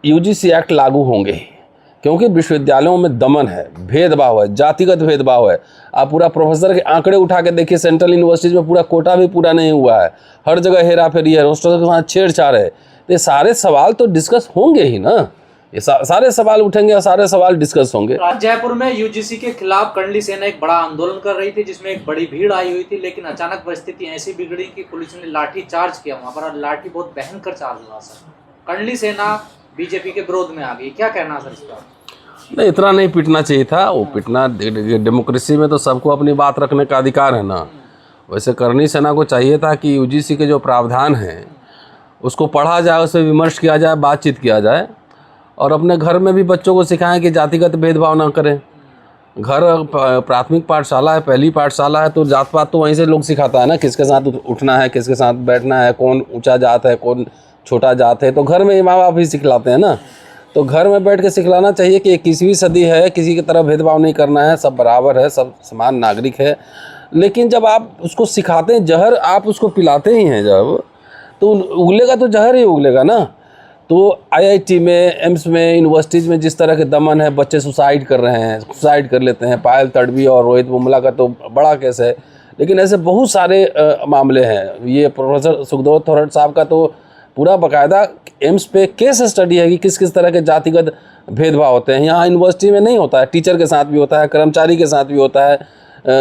UGC act लागू होंगे ही, क्योंकि विश्वविद्यालयों में दमन है, भेदभाव है, जातिगत भेदभाव है। आप पूरा प्रोफेसर के आंकड़े उठा के देखिए, सेंट्रल यूनिवर्सिटीज में पूरा कोटा भी पूरा नहीं हुआ है, हर जगह हेरा फेरी है, रोस्टर के साथ छेड़छाड़ है। तो ये सारे सवाल तो डिस्कस होंगे ही ना, ये सारे सवाल उठेंगे और सारे सवाल डिस्कस होंगे। आज जयपुर में यूजीसी के खिलाफ कर्णली सेना एक बड़ा आंदोलन कर रही थी, जिसमें एक बड़ी भीड़ आई हुई थी, लेकिन अचानक परिस्थिति ऐसी बिगड़ी कि पुलिस ने लाठी चार्ज किया वहां पर, और लाठी बहुत भयंकर चार्ज हुआ सर। कर्णली सेना बीजेपी के विरोध में आ गई, क्या कहना सर इस पर? नहीं, इतना नहीं पीटना चाहिए था। वो पीटना, डेमोक्रेसी में तो सबको अपनी बात रखने का अधिकार है ना। वैसे कर्णली सेना को चाहिए था कि यूजीसी के जो प्रावधान हैं उसको पढ़ा जाए, उस पर विमर्श किया जाए, बातचीत किया जाए, और अपने घर में भी बच्चों को सिखाएं कि जातिगत भेदभाव ना करें। घर प्राथमिक पाठशाला है, पहली पाठशाला है, तो जात पात तो वहीं से लोग सिखाता है ना, किसके साथ उठना है, किसके साथ बैठना है, कौन ऊंचा जात है, कौन छोटा जात है, तो घर में माँ बाप ही सिखलाते हैं ना। तो घर में बैठ के सिखलाना चाहिए कि 21वीं सदी है, किसी की तरह भेदभाव नहीं करना है, सब बराबर है, सब समान नागरिक है। लेकिन जब आप उसको सिखाते हैं, जहर आप उसको पिलाते ही हैं जब, तो उगलेगा तो जहर ही उगलेगा ना। तो आईआईटी में, एम्स में, यूनिवर्सिटीज़ में जिस तरह के दमन है, बच्चे सुसाइड कर रहे हैं, सुसाइड कर लेते हैं। पायल तड़वी और रोहित बुमला का तो बड़ा केस है, लेकिन ऐसे बहुत सारे मामले हैं। ये प्रोफेसर सुखदेव थोराट साहब का तो पूरा बाकायदा एम्स पे केस स्टडी है कि किस किस तरह के जातिगत भेदभाव होते हैं। यहाँ यूनिवर्सिटी में नहीं होता है, टीचर के साथ भी होता है, कर्मचारी के साथ भी होता है,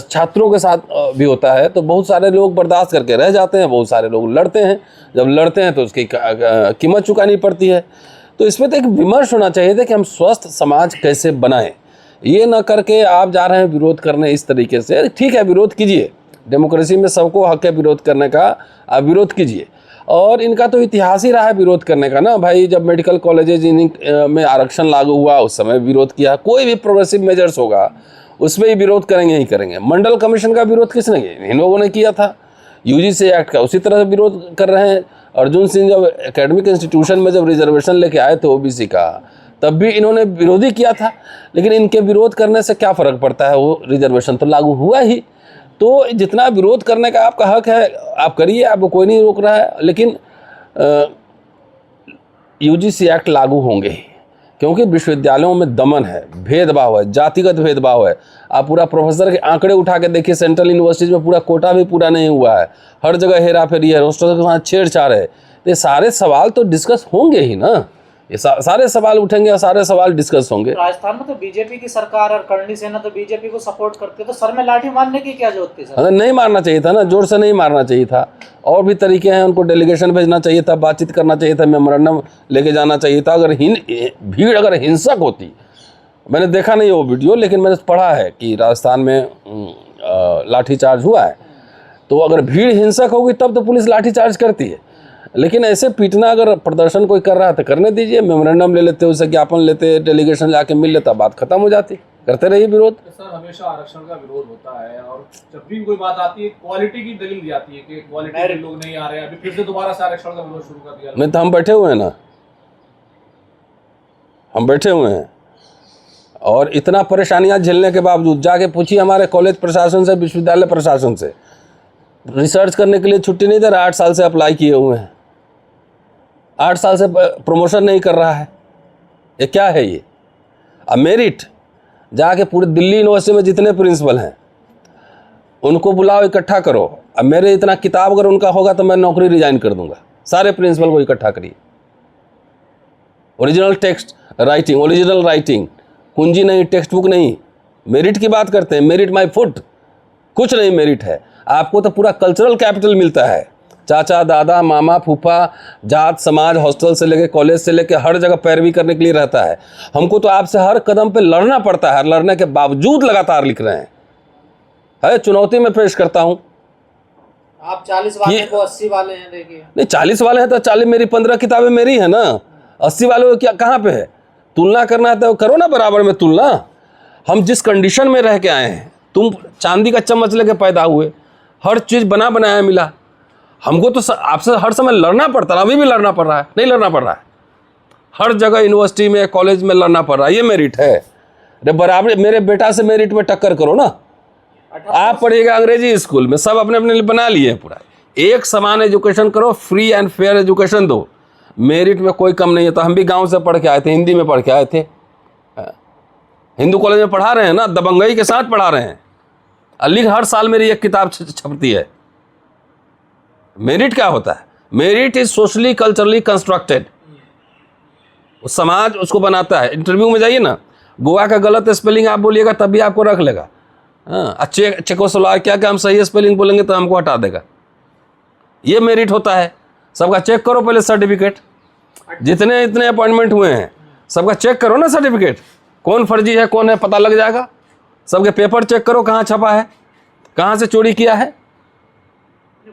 छात्रों के साथ भी होता है। तो बहुत सारे लोग बर्दाश्त करके रह जाते हैं, बहुत सारे लोग लड़ते हैं। जब लड़ते हैं तो उसकी कीमत चुकानी पड़ती है। तो इसमें तो एक विमर्श होना चाहिए था कि हम स्वस्थ समाज कैसे बनाएं। ये ना करके आप जा रहे हैं विरोध करने इस तरीके से। ठीक है, विरोध कीजिए, डेमोक्रेसी में सबको हक है विरोध करने का, आप विरोध कीजिए। और इनका तो इतिहास ही रहा है विरोध करने का ना भाई। जब मेडिकल कॉलेजेज में आरक्षण लागू हुआ उस समय विरोध किया। कोई भी प्रोग्रेसिव मेजर्स होगा उसमें ही विरोध करेंगे ही करेंगे। मंडल कमीशन का विरोध किसने किया? इन लोगों ने किया था। यूजीसी एक्ट का उसी तरह से विरोध कर रहे हैं। अर्जुन सिंह जब एकेडमिक इंस्टीट्यूशन में जब रिजर्वेशन लेके आए थे ओबीसी का, तब भी इन्होंने विरोधी किया था। लेकिन इनके विरोध करने से क्या फ़र्क पड़ता है, वो रिजर्वेशन तो लागू हुआ ही। तो जितना विरोध करने का आपका हक है आप करिए, आपको कोई नहीं रोक रहा है। लेकिन यूजीसी एक्ट लागू होंगे ही, क्योंकि विश्वविद्यालयों में दमन है, भेदभाव है, जातिगत भेदभाव है। आप पूरा प्रोफेसर के आंकड़े उठा के देखिए, सेंट्रल यूनिवर्सिटीज में पूरा कोटा भी पूरा नहीं हुआ है, हर जगह हेरा फेरी है, रोस्टर के साथ छेड़छाड़ है। तो ये सारे सवाल तो डिस्कस होंगे ही ना, ये सारे सवाल उठेंगे और सारे सवाल डिस्कस होंगे। राजस्थान में तो बीजेपी की सरकार और कर्णली सेना तो बीजेपी को सपोर्ट करती है, तो सर में लाठी मारने की क्या जरूरत थी सर? नहीं मारना चाहिए था ना, जोर से नहीं मारना चाहिए था। और भी तरीके हैं, उनको डेलीगेशन भेजना चाहिए था, बातचीत करना चाहिए था, मेमोरेंडम लेके जाना चाहिए था। अगर भीड़ अगर हिंसक होती, मैंने देखा नहीं वो वीडियो, लेकिन मैंने पढ़ा है कि राजस्थान में लाठीचार्ज हुआ है। तो अगर भीड़ हिंसक होगी तब तो पुलिस लाठीचार्ज करती है। लेकिन ऐसे पीटना, अगर प्रदर्शन कोई कर रहा है तो करने दीजिए, मेमोरेंडम ले लेते, उससे ज्ञापन लेते, डेलीगेशन जाके मिल लेता, बात खत्म हो जाती। करते रहिए विरोध। सर हमेशा आरक्षण का विरोध होता है, और जब भी कोई बात आती है क्वालिटी की दलील दी जाती है कि क्वालिटी के लोग नहीं आ रहे हैं। अभी फिर से दोबारा से आरक्षण का विरोध शुरू कर दिया। नहीं तो हम बैठे हुए हैं ना, हम बैठे हुए हैं। और इतना परेशानियां झेलने के बावजूद जाके पूछिए हमारे कॉलेज प्रशासन से, विश्वविद्यालय प्रशासन से, रिसर्च करने के लिए छुट्टी नहीं दे रहा। 8 साल से अप्लाई किए हुए हैं, 8 साल से प्रमोशन नहीं कर रहा है। ये क्या है ये? अब मेरिट जाके पूरे दिल्ली यूनिवर्सिटी में जितने प्रिंसिपल हैं उनको बुलाओ, इकट्ठा करो। अब मेरे इतना किताब अगर उनका होगा तो मैं नौकरी रिजाइन कर दूंगा। सारे प्रिंसिपल को इकट्ठा करिए, original text writing, original writing, कुंजी नहीं, टेक्स्ट बुक नहीं। मेरिट की बात करते हैं, मेरिट माय फुट, कुछ नहीं मेरिट है। आपको तो पूरा कल्चरल कैपिटल मिलता है। चाचा, दादा, मामा, फूफा, जात, समाज, हॉस्टल से लेके कॉलेज से लेके हर जगह पैरवी करने के लिए रहता है। हमको तो आपसे हर कदम पे लड़ना पड़ता है, लड़ने के बावजूद लगातार लिख रहे हैं। चुनौती में पेश करता हूँ। आप 40 वाले को 80 वाले हैं, देखिए। नहीं, 40 वाले हैं तो 40 मेरी 15 किताबें मेरी है ना। 80 वाले को क्या कहाँ पे है? तुलना करना है तो करो ना बराबर में तुलना। हम जिस कंडीशन में रह के आए हैं, तुम चांदी का चम्मच लेके पैदा हुए, हर चीज़ बना बनाया मिला। हमको तो आपसे हर समय लड़ना पड़ता है, अभी भी लड़ना पड़ रहा है। नहीं लड़ना पड़ रहा है, हर जगह यूनिवर्सिटी में, कॉलेज में लड़ना पड़ रहा है। ये मेरिट है। अरे बराबर मेरे बेटा से मेरिट में टक्कर करो ना। आप पढ़िएगा अंग्रेजी स्कूल में, सब अपने अपने लिए बना लिए हैं पूरा। एक समान एजुकेशन करो, फ्री एंड फेयर एजुकेशन दो। मेरिट में कोई कम नहीं है। तो हम भी गांव से पढ़ के आए थे, हिंदी में पढ़ के आए थे, हिंदू कॉलेज में पढ़ा रहे हैं ना, दबंगई के साथ पढ़ा रहे हैं। अली हर साल मेरी एक किताब छपती है। मेरिट क्या होता है? Merit is socially culturally constructed. समाज उसको बनाता है। इंटरव्यू में जाइए ना, गोवा का गलत स्पेलिंग आप बोलिएगा तब भी आपको रख लेगा। अच्छे चेकोस्लोवाकिया क्या हम सही स्पेलिंग बोलेंगे तो हमको हटा देगा। ये मेरिट होता है। सबका चेक करो पहले सर्टिफिकेट, जितने इतने अपॉइंटमेंट हुए हैं सबका चेक करो ना सर्टिफिकेट, कौन फर्जी है कौन है पता लग जाएगा। सबके पेपर चेक करो कहाँ छपा है, कहाँ से चोरी किया है।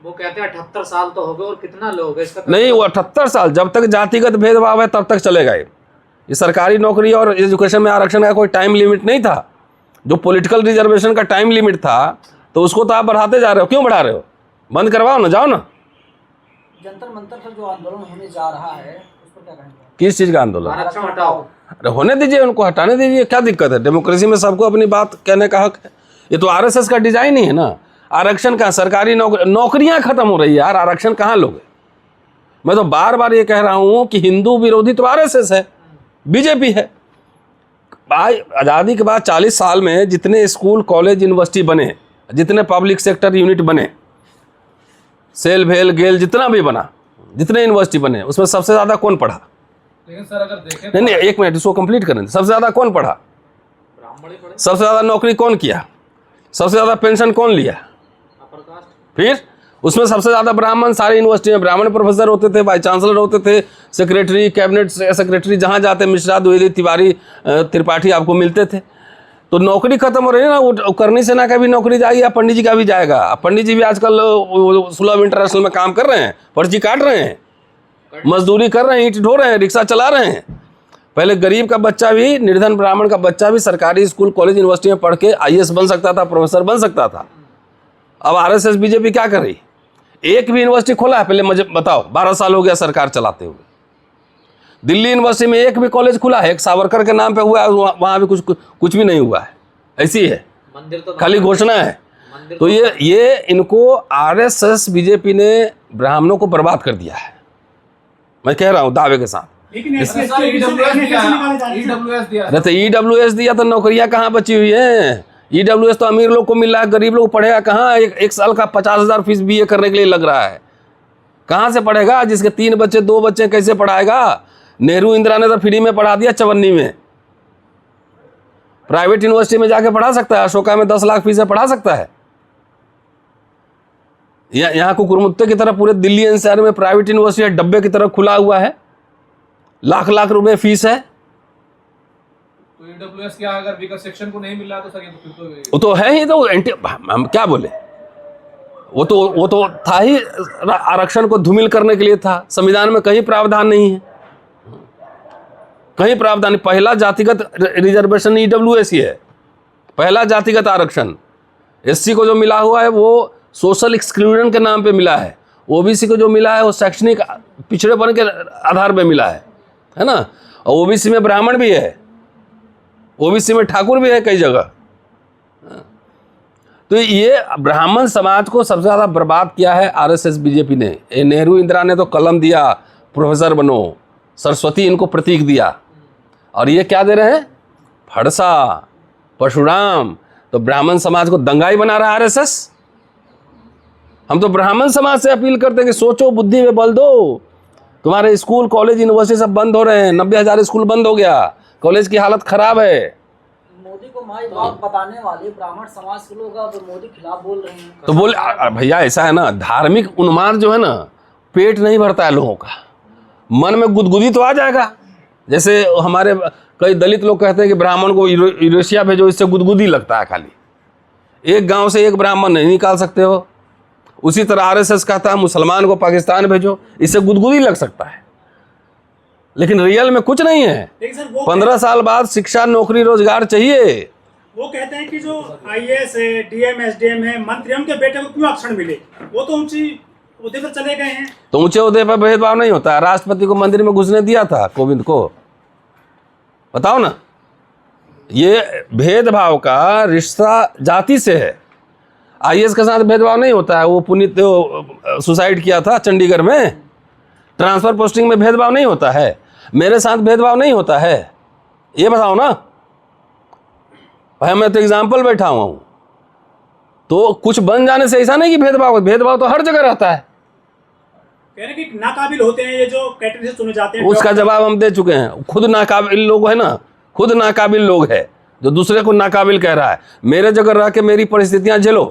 वो कहते हैं 78 साल तो हो गए और कितना लोग है इसका नहीं, वो 78 साल जब तक जातिगत भेदभाव है तब तक चलेगा। ये सरकारी नौकरी और एजुकेशन में आरक्षण का कोई टाइम लिमिट नहीं था। जो पॉलिटिकल रिजर्वेशन का टाइम लिमिट था तो उसको तो आप बढ़ाते जा रहे हो। क्यों बढ़ा रहे हो? बंद करवाओ ना, जाओ ना। जंतर मंतर पर जो आंदोलन होने जा रहा है उस पर क्या कहेंगे? किस चीज़ का आंदोलन? आरक्षण हटाओ। अरे होने दीजिए, उनको हटाने दीजिए, क्या दिक्कत है? डेमोक्रेसी में सबको अपनी बात कहने का हक है। ये तो आरएसएस का डिजाइन ही है ना। आरक्षण का सरकारी नौकरियां खत्म हो रही है यार, आरक्षण कहाँ लोगे? मैं तो बार बार ये कह रहा हूँ कि हिंदू विरोधी तो आरएसएस है, बीजेपी है। आज़ादी के बाद 40 साल में जितने स्कूल कॉलेज यूनिवर्सिटी बने, जितने पब्लिक सेक्टर यूनिट बने, सेल भेल गेल जितना भी बना, जितने यूनिवर्सिटी बने, उसमें सबसे ज़्यादा कौन पढ़ा? लेकिन सर अगर देखें नहीं नहीं, एक मिनट, इसको कंप्लीट करें। सबसे ज़्यादा कौन पढ़ा? ब्राह्मण ही पढ़े, सबसे ज़्यादा नौकरी कौन किया? सबसे ज़्यादा पेंशन कौन लिया? Upper caste. फिर उसमें सबसे ज़्यादा ब्राह्मण, सारी यूनिवर्सिटी में ब्राह्मण प्रोफेसर होते थे, वाइस चांसलर होते थे, सेक्रेटरी, कैबिनेट सेक्रेटरी, जहाँ जाते मिश्रा, द्विवेदी, तिवारी, त्रिपाठी आपको मिलते थे। तो नौकरी खत्म हो रही है ना। वो करनी सेना का भी नौकरी जाएगी, या पंडित जी का भी जाएगा। पंडित जी भी आजकल सुलभ इंटरनेशनल में काम कर रहे हैं, पर्ची काट रहे हैं, मजदूरी कर रहे हैं, ईंट ढो रहे हैं, रिक्शा चला रहे हैं। पहले गरीब का बच्चा भी, निर्धन ब्राह्मण का बच्चा भी सरकारी स्कूल कॉलेज यूनिवर्सिटी में पढ़ के आईएएस बन सकता था, प्रोफेसर बन सकता था। अब आरएसएस बीजेपी क्या कर रही? एक भी यूनिवर्सिटी खोला है पहले मुझे बताओ? 12 साल हो गया सरकार चलाते हुए। दिल्ली यूनिवर्सिटी में एक भी कॉलेज खुला है? एक सावरकर के नाम पे हुआ है, वहाँ भी कुछ भी नहीं हुआ है। ऐसी है, मंदिर तो खाली घोषणा है। मंदिर तो ये इनको आरएसएस बीजेपी ने ब्राह्मणों को बर्बाद कर दिया है, मैं कह रहा हूँ दावे के साथ। लेकिन ईडब्ल्यूएस दिया अरे तो ईडब्ल्यूएस दिया तो नौकरियां कहाँ बची हुई हैं? ईडब्ल्यूएस तो अमीर लोग को मिल रहा है, गरीब लोग पढ़ेगा कहाँ? एक साल का 50,000 फीस बीए करने के लिए लग रहा है। कहाँ से पढ़ेगा? जिसके 3 बच्चे 2 बच्चे कैसे पढ़ाएगा? नेहरू इंदिरा ने तो फ्री में पढ़ा दिया 54 में। प्राइवेट यूनिवर्सिटी में जाके पढ़ा सकता है, अशोका में 10 लाख फीस है, पढ़ा सकता है। यहाँ कुकुरमुत्ते की तरह पूरे दिल्ली एनसीआर में प्राइवेट यूनिवर्सिटी डब्बे की तरह खुला हुआ है, लाख लाख रुपए फीस है। तो ईडब्ल्यूएस क्या अगर वीकर सेक्शन को नहीं मिल रहा तो सर ये तो फिर तो वो तो है ही। तो हम क्या बोले, वो तो था ही, आरक्षण को धूमिल करने के लिए था। संविधान में कहीं प्रावधान नहीं है, कहीं प्रावधान नहीं। पहला जातिगत रिजर्वेशन ईडब्ल्यूएस ही है, पहला जातिगत आरक्षण। एससी को जो मिला हुआ है वो सोशल एक्सक्लूजन के नाम पे मिला है। ओबीसी को जो मिला है वो शैक्षणिक पिछड़ेपन के आधार पे मिला है ना। और ओबीसी में ब्राह्मण भी है, ओबीसी में ठाकुर भी है कई जगह। तो ये ब्राह्मण समाज को सबसे ज़्यादा बर्बाद किया है आरएसएस बीजेपी ने। नेहरू इंदिरा ने तो कलम दिया, प्रोफेसर बनो, सरस्वती इनको प्रतीक दिया, और ये क्या दे रहे हैं? फड़सा, परशुराम। तो ब्राह्मण समाज को दंगाई बना रहा है आरएसएस। हम तो ब्राह्मण समाज से अपील करते हैं कि सोचो, बुद्धि में बल दो। तुम्हारे स्कूल कॉलेज यूनिवर्सिटी सब बंद हो रहे हैं, 90,000 स्कूल बंद हो गया, कॉलेज की हालत खराब है। मोदी को माई बाप बताने वाले ब्राह्मण समाज के लोग अब मोदी खिलाफ बोल रहे हैं। तो बोले भैया ऐसा है ना, धार्मिक उन्माद जो है ना, पेट नहीं भरता है लोगों का, मन में गुदगुदी तो आ जाएगा। जैसे हमारे कई दलित लोग कहते हैं कि ब्राह्मण को यूरेशिया भेजो, इससे गुदगुदी लगता है। खाली एक गांव से एक ब्राह्मण नहीं निकाल सकते हो। उसी तरह आरएसएस कहता है मुसलमान को पाकिस्तान भेजो, इससे गुदगुदी लग सकता है, लेकिन रियल में कुछ नहीं है। 15 साल बाद शिक्षा, नौकरी, रोजगार चाहिए। वो कहते हैं कि जो आईएएस है, डीएम, एसडीएम है, मंत्री, उनके बेटे को क्यों आरक्षण मिले? वो तो ऊंची उहदे पर चले गए हैं। तो ऊंचे उहदे पर भेदभाव नहीं होता है। राष्ट्रपति को मंदिर में घुसने दिया था कोविंद को, बताओ ना। ये भेदभाव का रिश्ता जाति से है। आईएएस के साथ भेदभाव नहीं होता है। वो पुनीत सुसाइड किया था चंडीगढ़ में, ट्रांसफ़र पोस्टिंग में भेदभाव नहीं होता है? मेरे साथ भेदभाव नहीं होता है? ये बताओ ना भाई, मैं तो एग्जाम्पल बैठा हुआ हूँ। तो कुछ बन जाने से ऐसा नहीं कि भेदभाव, भेदभाव तो हर जगह रहता है। कह रहे हैं कि नाकाबिल होते हैं ये जो कैटेगरी से चुने जाते हैं। उसका जवाब हम दे चुके हैं। खुद नाकाबिल लोग है ना, खुद नाकाबिल लोग है जो दूसरे को नाकाबिल कह रहा है। मेरे जगह रह के मेरी परिस्थितियां झेलो।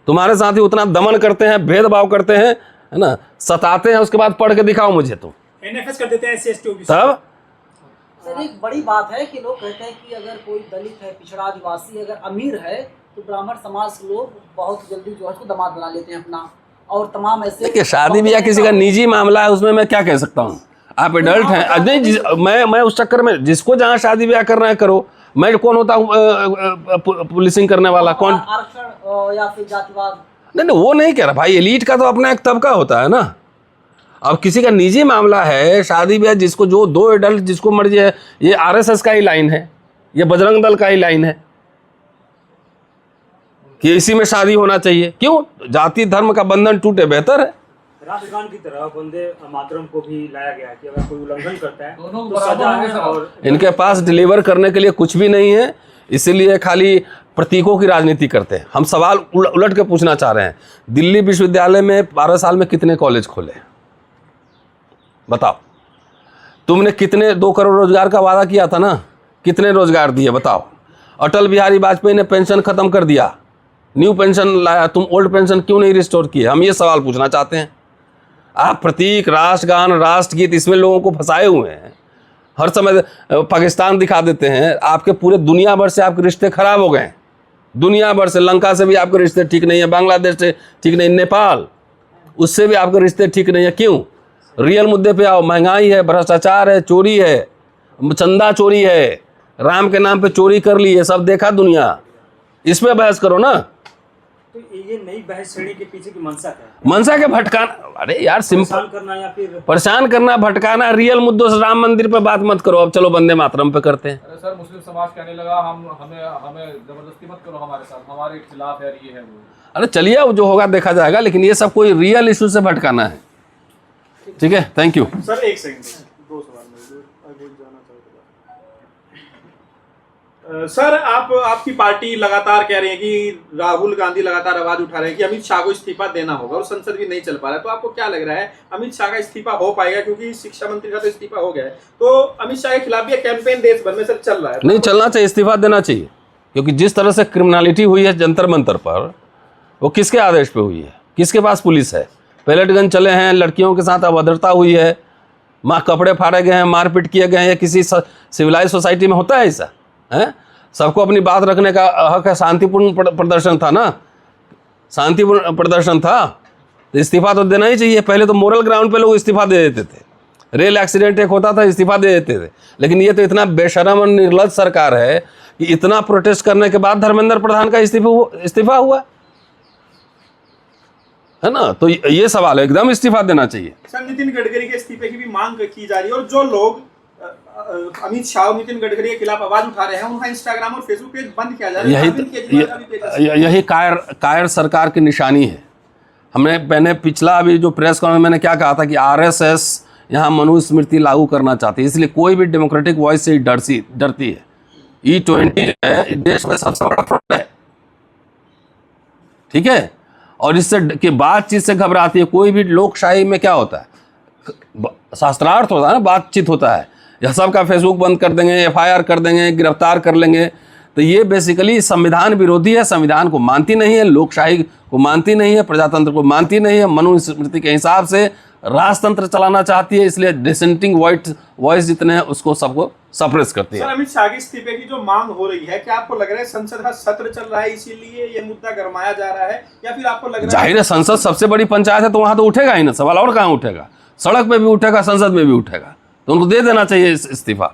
तुम्हारे साथ ही उतना दमन करते हैं, भेदभाव करते हैं, है ना, सताते हैं, उसके बाद पढ़ के दिखाओ मुझे तुम। NFS कर देते हैं SC ST OBC। तब सर एक बड़ी बात है कि लोग कहते हैं कि अगर कोई दलित है, पिछड़ा आदिवासी अगर अमीर है तो ब्राह्मण समाज के लोग बहुत जल्दी जो है उसको दामाद बना लेते हैं अपना, और तमाम ऐसे। देखिए, शादी ब्याह किसी का निजी मामला है, उसमें मैं क्या कह सकता हूँ? आप एडल्ट हैं। नहीं, मैं उस चक्कर में जिसको जहाँ शादी ब्याह करना है करो। मैं कौन होता हूँ पुलिसिंग करने वाला? कौन? आरक्षण या फिर जातिवाद? नहीं, वो नहीं कह रहा भाई। एलीट का तो अपना एक तबका होता है ना। अब किसी का निजी मामला है, शादी ब्याह जिसको जो दो एडल्ट जिसको मर्जी है, ये RSS का ही लाइन है, ये बजरंग दल का ही लाइन है कि इसी में शादी होना चाहिए। क्यों? जाति धर्म का बंधन टूटे बेहतर है। राष्ट्रगान की तरह वंदे मातरम को भी लाया गया है कि अगर कोई उल्लंघन करता है दोनों तो बराबर सजा होंगे है। सर। और इनके पास डिलीवर करने के लिए कुछ भी नहीं है, इसीलिए खाली प्रतीकों की राजनीति करते हैं। हम सवाल उलट के पूछना चाह रहे हैं, दिल्ली विश्वविद्यालय में 12 साल में कितने कॉलेज खोले? बताओ। तुमने कितने 2 करोड़ रोजगार का वादा किया था ना, कितने रोजगार दिए बताओ? अटल बिहारी वाजपेयी ने पेंशन खत्म कर दिया, न्यू पेंशन लाया, तुम ओल्ड पेंशन क्यों नहीं रिस्टोर किए? हम ये सवाल पूछना चाहते हैं। आप प्रतीक, राष्ट्रगान, राष्ट्रगीत, इसमें लोगों को फंसाए हुए हैं। हर समय पाकिस्तान दिखा देते हैं। आपके पूरे दुनिया भर से आपके रिश्ते खराब हो गए। दुनिया भर से, लंका से भी आपके रिश्ते ठीक नहीं है, बांग्लादेश से ठीक नहीं, नेपाल, उससे भी आपके रिश्ते ठीक नहीं है। क्यों? रियल मुद्दे पे आओ। महंगाई है, भ्रष्टाचार है, चोरी है, चंदा चोरी है, राम के नाम पे चोरी कर ली है, सब देखा दुनिया। इस पे बहस करो ना। तो ये नई बहस छेड़ी के पीछे की मंशा क्या है? मनसा के भटकाना, अरे यार सिंपल परेशान करना या फिर परेशान करना, भटकाना। रियल मुद्दों से राम मंदिर पे बात मत करो। अब चलो वंदे मातरम पे करते हैं। अरे सर, मुस्लिम समाज कहने लगा हमें जबरदस्ती मत करो हमारे साथ, हमारे खिलाफ है, ये है वो। अरे चलिए, अब जो होगा देखा जाएगा, लेकिन ये सब कोई रियल इशू से भटकाना है। ठीक है, थैंक यू सर। एक सेकंड, 2 सवाल जाना चाहूँगा। सर, आपकी पार्टी लगातार कह रही है कि राहुल गांधी लगातार आवाज उठा रहे हैं कि अमित शाह को इस्तीफा देना होगा और संसद भी नहीं चल पा रहा है। तो आपको क्या लग रहा है, अमित शाह का इस्तीफा हो पाएगा? क्योंकि शिक्षा मंत्री का तो इस्तीफा हो गया है, तो अमित शाह के खिलाफ भी कैंपेन देश भर में सर चल रहा है। नहीं चलना चाहिए, इस्तीफा देना चाहिए। क्योंकि जिस तरह से क्रिमिनलिटी हुई है जंतर मंतर पर, वो किसके आदेश पे हुई है? किसके पास पुलिस है? पैलेट गन चले हैं, लड़कियों के साथ अभद्रता हुई है, माँ कपड़े फाड़े गए हैं, मारपीट किए गए हैं। किसी सिविलाइज सोसाइटी में होता है ऐसा? है? सबको अपनी बात रखने का हक है। शांतिपूर्ण प्रदर्शन था ना, शांतिपूर्ण प्रदर्शन था, तो इस्तीफा तो देना ही चाहिए। पहले तो मोरल ग्राउंड पे लोग इस्तीफा दे देते थे। रेल एक्सीडेंट एक होता था, इस्तीफा दे देते थे। लेकिन ये तो इतना बेशरम और निर्लज्ज सरकार है कि इतना प्रोटेस्ट करने के बाद धर्मेंद्र प्रधान का इस्तीफा हुआ है ना। तो ये सवाल है, एकदम इस्तीफा देना चाहिए। सर, नितिन गडकरी के इस्तीफे की भी मांग की जा रही है और जो लोग अमित शाह और नितिन गडकरी के खिलाफ आवाज उठा रहे हैं उनका इंस्टाग्राम और फेसबुक पेज बंद किया जा रहा है। यही कायर सरकार की निशानी है। मैंने पिछला अभी जो प्रेस कॉन्फ्रेंस मैंने क्या कहा था कि RSS यहाँ मनुस्मृति लागू करना चाहती है, इसलिए कोई भी डेमोक्रेटिक वॉइस से डरती है। E20 है देश में सबसे बड़ा फ्रॉड है, ठीक है, और इससे कि बातचीत से घबराती है। कोई भी लोकशाही में क्या होता है, शास्त्रार्थ होता है ना, बातचीत होता है। यह सबका फेसबुक बंद कर देंगे, FIR कर देंगे, गिरफ्तार कर लेंगे, तो ये बेसिकली संविधान विरोधी है। संविधान को मानती नहीं है, लोकशाही को मानती नहीं है, प्रजातंत्र को मानती नहीं है। मनुस्मृति के हिसाब से राजतंत्र चलाना चाहती है, इसलिए डिसेंटिंग वॉइस जितने हैं उसको सबको सप्रेस करती है। सर, अमित शाह के इस्तीफे की जो मांग हो रही है, क्या आपको लग रहा है संसद का सत्र चल रहा है इसीलिए ये मुद्दा गरमाया जा रहा है, या फिर आपको लग रहा है? जाहिर है, संसद सबसे बड़ी पंचायत है, तो वहां तो उठेगा ही ना सवाल। और कहाँ उठेगा? सड़क पे भी उठेगा, संसद में भी उठेगा। तो उनको दे देना चाहिए इस्तीफा।